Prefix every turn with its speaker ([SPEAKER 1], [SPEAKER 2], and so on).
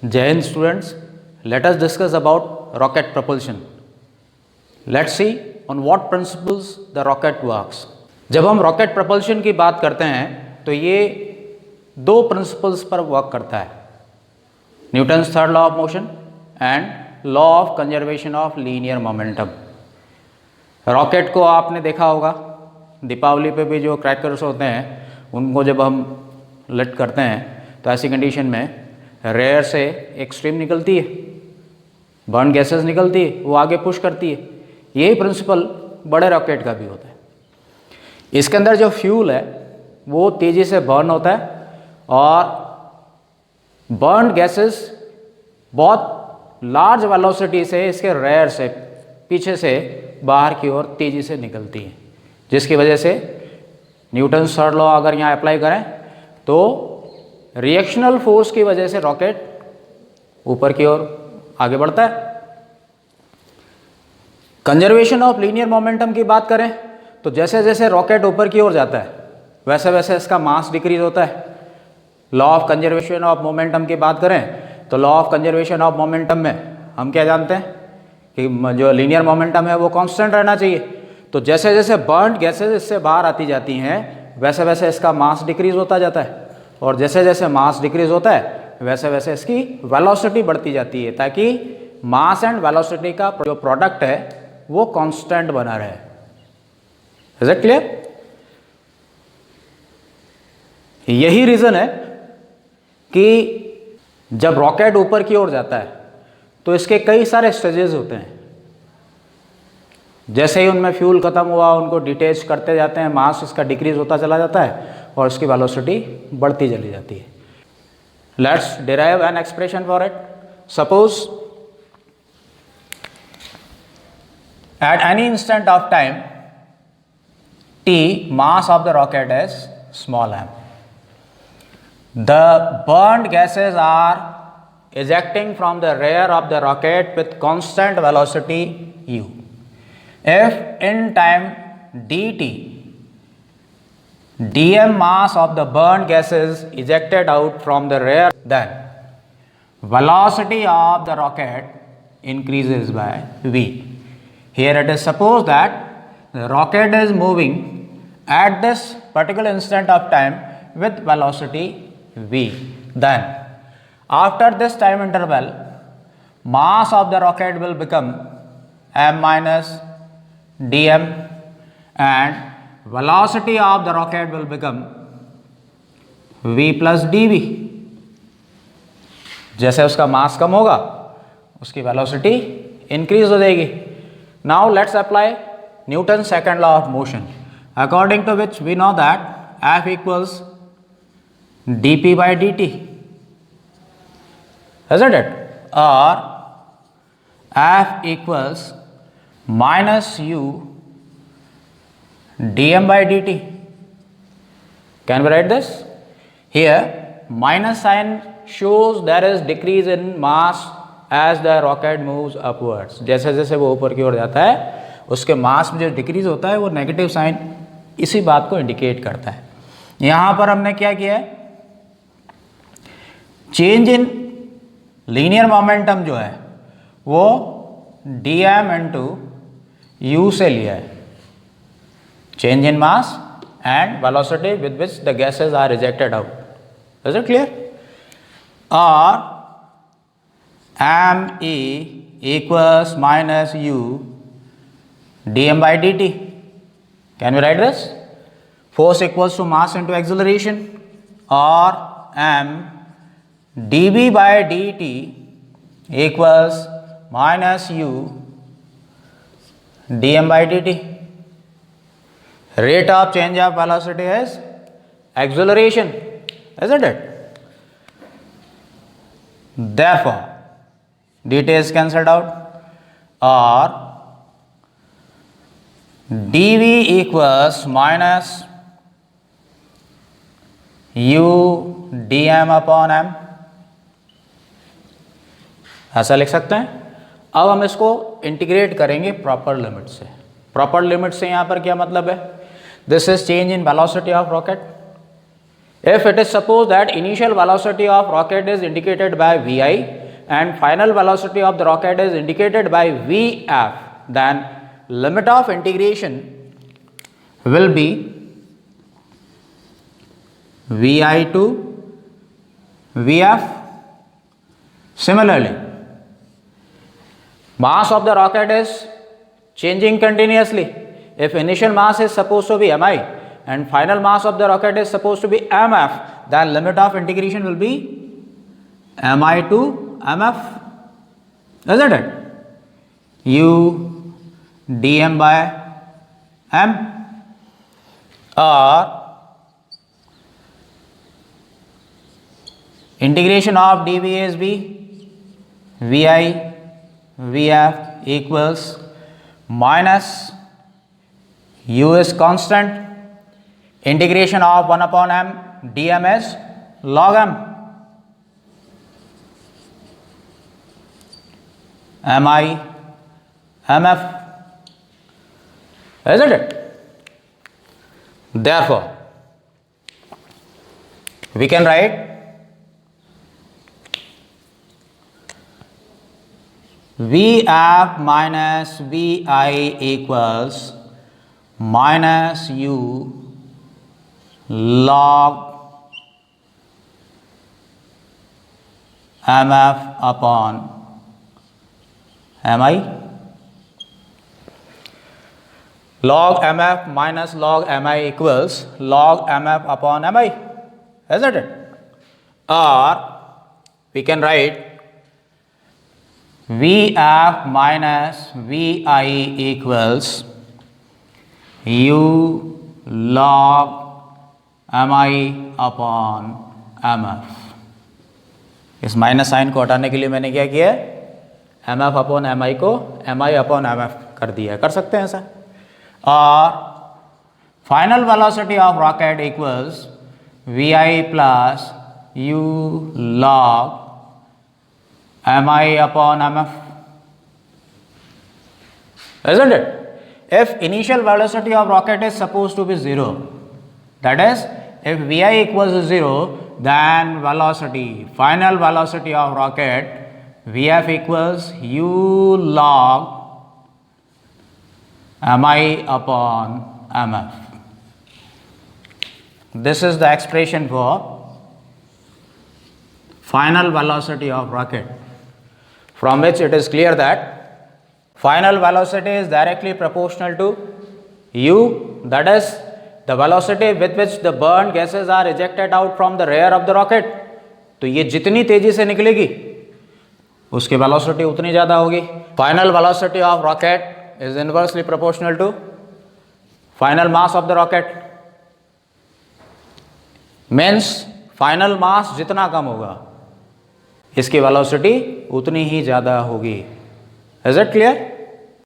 [SPEAKER 1] Jai Hind students, let us discuss about rocket propulsion. Let's see on what principles the rocket works. जब हम rocket propulsion की बात करते हैं तो ये दो प्रिंसिपल्स पर वर्क करता है, Newton's third law of motion and law of conservation of linear momentum. Rocket को आपने देखा होगा, दीपावली पे भी जो क्रैकर्स होते हैं उनको जब हम लिट करते हैं तो ऐसी कंडीशन में रेयर से एक स्ट्रीम निकलती है, बर्न गैसेस निकलती है, वो आगे पुश करती है। यही प्रिंसिपल बड़े रॉकेट का भी होता है। इसके अंदर जो फ्यूल है वो तेज़ी से बर्न होता है और बर्न गैसेस बहुत लार्ज वेलोसिटी से इसके रेयर से पीछे से बाहर की ओर तेज़ी से निकलती है, जिसकी वजह से न्यूटन्स थर्ड लॉ अगर यहाँ अप्लाई करें तो रिएक्शनल फोर्स की वजह से रॉकेट ऊपर की ओर आगे बढ़ता है। कंजर्वेशन ऑफ लीनियर मोमेंटम की बात करें तो जैसे जैसे रॉकेट ऊपर की ओर जाता है वैसे वैसे इसका मास डिक्रीज होता है। Law of conservation of momentum की बात करें तो law of conservation of momentum में हम क्या जानते हैं कि जो लीनियर मोमेंटम है वो कांस्टेंट रहना चाहिए। तो जैसे जैसे बर्न्ड गैसेस इससे बाहर आती जाती हैं वैसे वैसे इसका मास डिक्रीज होता जाता है, और जैसे जैसे मास डिक्रीज होता है वैसे वैसे इसकी वेलोसिटी बढ़ती जाती है, ताकि मास एंड वेलोसिटी का जो प्रोडक्ट है वो कांस्टेंट बना रहे। Is it clear? यही रीजन है कि जब रॉकेट ऊपर की ओर जाता है तो इसके कई सारे स्टेजेस होते हैं। जैसे ही उनमें फ्यूल खत्म हुआ उनको डिटेच करते जाते हैं, मास इसका डिक्रीज होता चला जाता है और इसकी वेलोसिटी बढ़ती चली जाती है। Let's derive an expression for it. Suppose at any instant of time t, mass of the rocket is small m. The burned gases are ejecting from the rear of the rocket with constant velocity u. If in time dt, dm mass of the burned gases ejected out from the rear, then velocity of the rocket increases by v. Here it is supposed that the rocket is moving at this particular instant of time with velocity v. Then after this time interval, mass of the rocket will become m minus dm and velocity of the rocket will become v plus dv. जैसे उसका मास कम होगा उसकी velocity increase हो जाएगी। Now let's apply Newton's second law of motion, according to which we know that F equals dp by dt, isn't it? Or F equals minus u dm by dt. Can we write this? Here minus sign shows there is decrease in mass as the rocket moves upwards. जैसे जैसे वो ऊपर की ओर जाता है उसके मास में जो डिक्रीज होता है वो नेगेटिव साइन इसी बात को इंडिकेट करता है। यहाँ पर हमने क्या किया है, चेंज इन लीनियर मोमेंटम जो है वो dm इंटू यू से लिया है, change in mass and velocity with which the gases are rejected out. Is it clear? और M E equals minus U dm by dt. Can we write this? Force equals to mass into acceleration, or m dv by dt equals minus u dm by dt. Rate of change of velocity is acceleration, isn't it? Therefore dt is cancelled out, or dv equals minus u dm upon m, ऐसा लिख सकते हैं। अब हम इसको integrate करेंगे proper limit से। Proper limit से यहाँ पर क्या मतलब है, this is change in velocity of rocket, If it is supposed that initial velocity of rocket is indicated by vi and final velocity of the rocket is indicated by vf, then limit of integration will be vi to vf. Similarly, mass of the rocket is changing continuously. If initial mass is supposed to be mi and final mass of the rocket is supposed to be mf, then limit of integration will be mi to mf, isn't it? U dm by m, or integration of dv is b vi vf equals minus u is constant, integration of 1 upon m dm is log m, mi mf, isn't it? Therefore, we can write vf minus vi equals minus u log mf upon mi. Log mf minus log mi equals log mf upon mi, isn't it? Or we can write vf minus vi equals u log mi upon mf. इस minus sign को हटाने के लिए मैंने क्या किया है, mf upon mi को mi अपॉन mf कर दिया. कर सकते हैं ऐसा. और final velocity of rocket equals vi plus u log mi upon mf, isn't it? If initial velocity of rocket is supposed to be 0, that is, if vi equals to 0, then velocity, final velocity of rocket vf equals u log mi upon mf. This is the expression for final velocity of rocket, from which it is clear that final velocity is directly proportional to u, that is the velocity with which the burned gases are ejected out from the rear of the rocket. तो ये जितनी तेजी से निकलेगी उसकी velocity उतनी ज़्यादा होगी. Final velocity of rocket is inversely proportional to final mass of the rocket. Means final mass जितना कम होगा इसकी velocity उतनी ही ज़्यादा होगी. Is it clear?